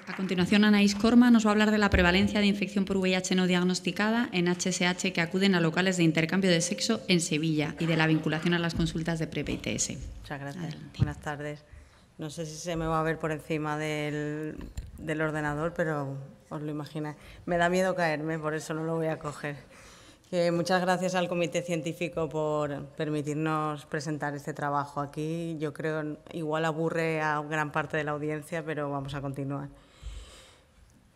A continuación, Anaís Corma nos va a hablar de la prevalencia de infección por VIH no diagnosticada en HSH que acuden a locales de intercambio de sexo en Sevilla y de la vinculación a las consultas de PrEP y ITS. Muchas gracias. Adelante. Buenas tardes. No sé si se me va a ver por encima del ordenador, pero os lo imagináis. Me da miedo caerme, por eso no lo voy a coger. Muchas gracias al Comité Científico por permitirnos presentar este trabajo aquí. Yo creo igual aburre a gran parte de la audiencia, pero vamos a continuar.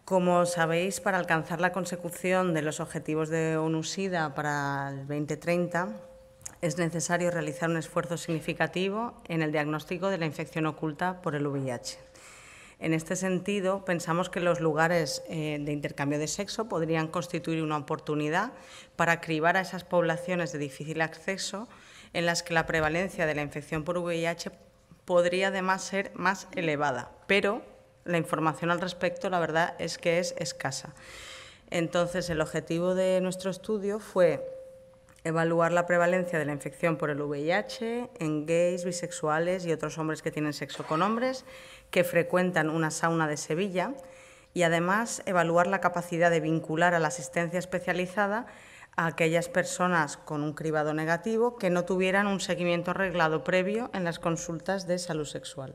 Como sabéis, para alcanzar la consecución de los objetivos de ONU-SIDA para el 2030, es necesario realizar un esfuerzo significativo en el diagnóstico de la infección oculta por el VIH. En este sentido, pensamos que los lugares de intercambio de sexo podrían constituir una oportunidad para cribar a esas poblaciones de difícil acceso en las que la prevalencia de la infección por VIH podría además ser más elevada, pero la información al respecto, la verdad, es que es escasa. Entonces, el objetivo de nuestro estudio fue evaluar la prevalencia de la infección por el VIH en gays, bisexuales y otros hombres que tienen sexo con hombres que frecuentan una sauna de Sevilla y, además, evaluar la capacidad de vincular a la asistencia especializada a aquellas personas con un cribado negativo que no tuvieran un seguimiento reglado previo en las consultas de salud sexual.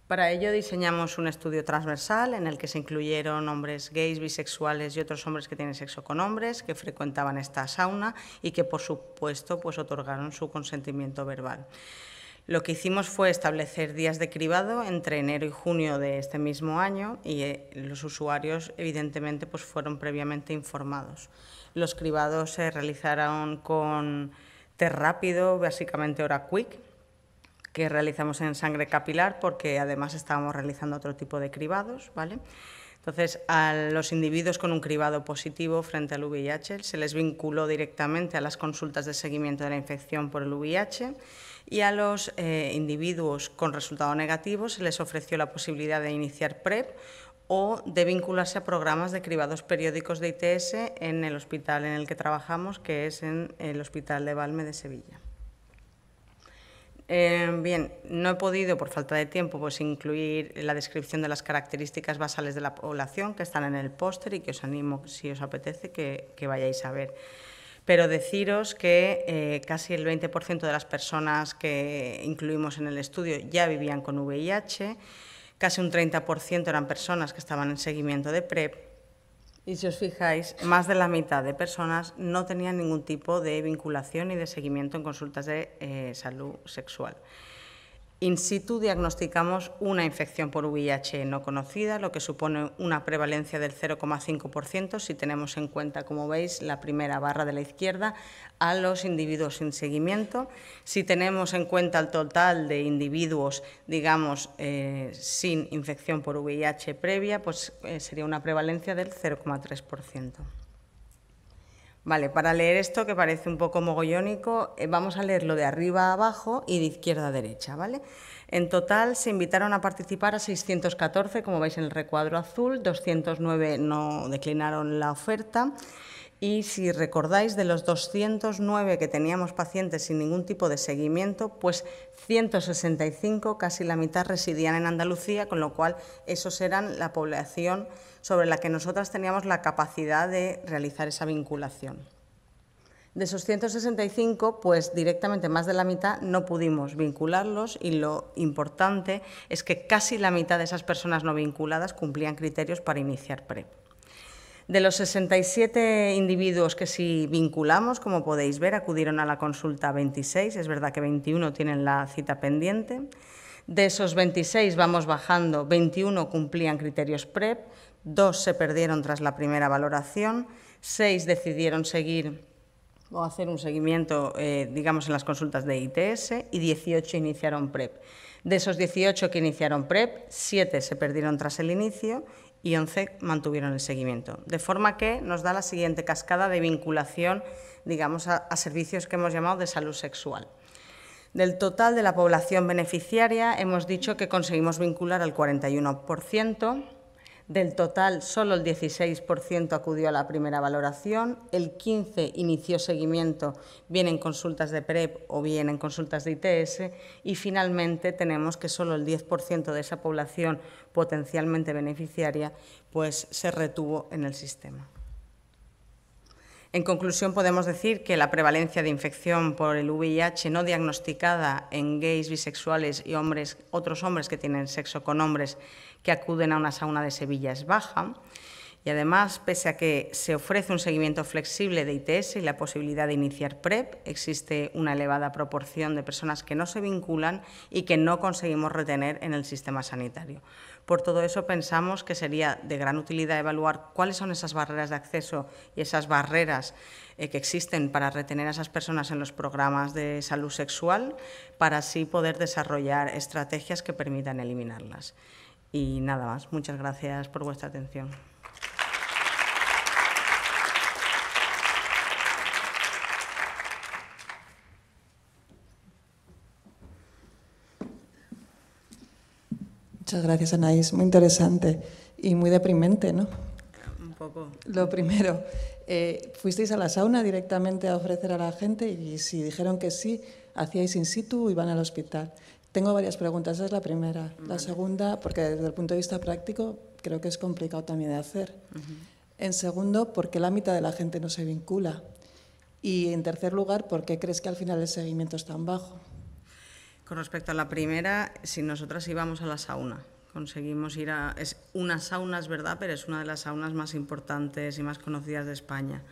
Para ello diseñamos un estudio transversal en el que se incluyeron hombres gays, bisexuales y otros hombres que tienen sexo con hombres que frecuentaban esta sauna y que, por supuesto, otorgaron su consentimiento verbal. Lo que hicimos fue establecer días de cribado entre enero y junio de este mismo año y los usuarios, evidentemente, fueron previamente informados. Los cribados se realizaron con test rápido, básicamente hora quick, que realizamos en sangre capilar porque además estábamos realizando otro tipo de cribados, ¿vale? Entonces, a los individuos con un cribado positivo frente al VIH se les vinculó directamente a las consultas de seguimiento de la infección por el VIH y a los individuos con resultado negativo se les ofreció la posibilidad de iniciar PrEP o de vincularse a programas de cribados periódicos de ITS en el hospital en el que trabajamos, que es en el Hospital de Valme de Sevilla. Bien, no he podido, por falta de tiempo, incluir la descripción de las características basales de la población que están en el póster y que os animo, si os apetece, que vayáis a ver. Pero deciros que casi el 20% de las personas que incluimos en el estudio ya vivían con VIH, casi un 30% eran personas que estaban en seguimiento de PrEP, y si os fijáis, más de la mitad de personas no tenían ningún tipo de vinculación ni de seguimiento en consultas de salud sexual. In situ diagnosticamos una infección por VIH no conocida, lo que supone una prevalencia del 0,5% si tenemos en cuenta, como veis, la primera barra de la izquierda, a los individuos sin seguimiento. Si tenemos en cuenta el total de individuos, digamos, sin infección por VIH previa, sería una prevalencia del 0,3%. Vale, para leer esto, que parece un poco mogollónico, vamos a leerlo de arriba a abajo y de izquierda a derecha, ¿vale? En total se invitaron a participar a 614, como veis en el recuadro azul, 209 no declinaron la oferta y, si recordáis, de los 209 que teníamos pacientes sin ningún tipo de seguimiento, 165, casi la mitad, residían en Andalucía, con lo cual esos eran la población sobre la que nosotras teníamos la capacidad de realizar esa vinculación. De esos 165, directamente más de la mitad no pudimos vincularlos y lo importante es que casi la mitad de esas personas no vinculadas cumplían criterios para iniciar PrEP. De los 67 individuos que sí vinculamos, como podéis ver, acudieron a la consulta 26, es verdad que 21 tienen la cita pendiente. De esos 26 vamos bajando, 21 cumplían criterios PrEP, 2 se perdieron tras la primera valoración, 6 decidieron seguir o hacer un seguimiento, digamos, en las consultas de ITS y 18 iniciaron PrEP. De esos 18 que iniciaron PrEP, 7 se perdieron tras el inicio y 11 mantuvieron el seguimiento. De forma que nos da la siguiente cascada de vinculación, digamos, a servicios que hemos llamado de salud sexual. Del total de la población beneficiaria, hemos dicho que conseguimos vincular al 41%, Del total, solo el 16% acudió a la primera valoración, el 15% inició seguimiento bien en consultas de PrEP o bien en consultas de ITS y finalmente tenemos que solo el 10% de esa población potencialmente beneficiaria pues, se retuvo en el sistema. En conclusión, podemos decir que la prevalencia de infección por el VIH no diagnosticada en gays, bisexuales y otros hombres que tienen sexo con hombres que acuden a una sauna de Sevilla es baja. Y además, pese a que se ofrece un seguimiento flexible de ITS y la posibilidad de iniciar PrEP, existe una elevada proporción de personas que no se vinculan y que no conseguimos retener en el sistema sanitario. Por todo eso, pensamos que sería de gran utilidad evaluar cuáles son esas barreras de acceso y esas barreras que existen para retener a esas personas en los programas de salud sexual, para así poder desarrollar estrategias que permitan eliminarlas. Y nada más. Muchas gracias por vuestra atención. Muchas gracias, Anaís. Muy interesante y muy deprimente, ¿no? Un poco. Lo primero, ¿fuisteis a la sauna directamente a ofrecer a la gente? Y si dijeron que sí, ¿hacíais in situ o iban al hospital? Tengo varias preguntas. Esa es la primera. Vale. La segunda, porque desde el punto de vista práctico creo que es complicado también de hacer. En segundo, ¿por qué la mitad de la gente no se vincula? Y en tercer lugar, ¿por qué crees que al final el seguimiento es tan bajo? Con respecto a la primera, si nosotras íbamos a la sauna, conseguimos ir a... Es una sauna, es verdad, pero es una de las saunas más importantes y más conocidas de España.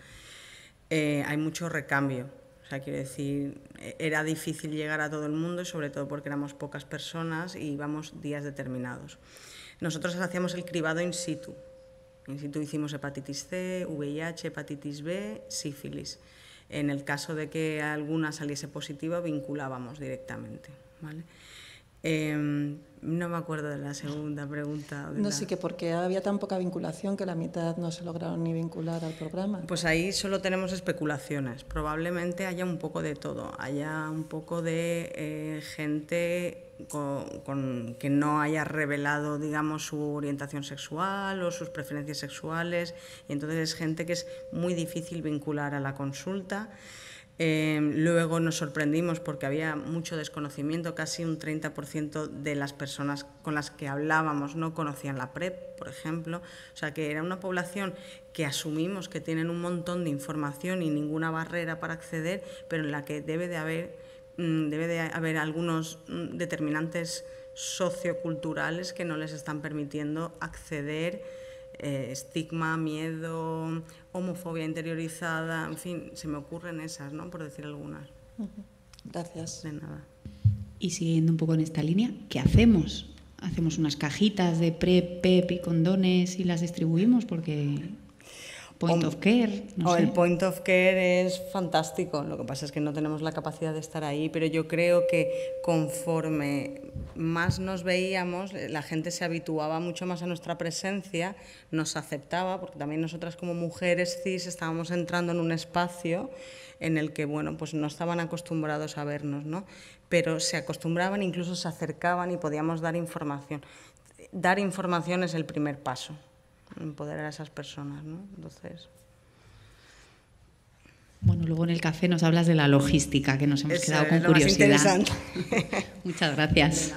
Hay mucho recambio, o sea, quiero decir, era difícil llegar a todo el mundo y sobre todo porque éramos pocas personas y íbamos días determinados. Nosotros hacíamos el cribado in situ. In situ hicimos hepatitis C, VIH, hepatitis B, sífilis. En el caso de que alguna saliese positiva, vinculábamos directamente, ¿vale? No me acuerdo de la segunda pregunta. No, sí que porque había tan poca vinculación que la mitad no se lograron ni vincular al programa. Pues ahí solo tenemos especulaciones. Probablemente haya un poco de todo. Haya un poco de gente que no haya revelado, digamos, su orientación sexual o sus preferencias sexuales. Y entonces es gente que es muy difícil vincular a la consulta. Luego nos sorprendimos porque había mucho desconocimiento, casi un 30% de las personas con las que hablábamos no conocían la PrEP, por ejemplo. O sea, que era una población que asumimos que tienen un montón de información y ninguna barrera para acceder, pero en la que debe de haber algunos determinantes socioculturales que no les están permitiendo acceder. Estigma, miedo, homofobia interiorizada, en fin, se me ocurren esas, ¿no? Por decir algunas. Gracias. De nada. Y siguiendo un poco en esta línea, ¿qué hacemos? ¿Hacemos unas cajitas de PrEP, PEP y condones y las distribuimos? Porque point of care, no sé. El point of care es fantástico, lo que pasa es que no tenemos la capacidad de estar ahí, pero yo creo que conforme más nos veíamos, la gente se habituaba mucho más a nuestra presencia, nos aceptaba, porque también nosotras como mujeres cis estábamos entrando en un espacio en el que, bueno, pues no estaban acostumbrados a vernos, ¿no? Pero se acostumbraban, incluso se acercaban y podíamos dar información. Dar información es el primer paso. Empoderar a esas personas, ¿no? Entonces... Bueno, luego en el café nos hablas de la logística, que nos hemos quedado con curiosidad. Más interesante. Muchas gracias.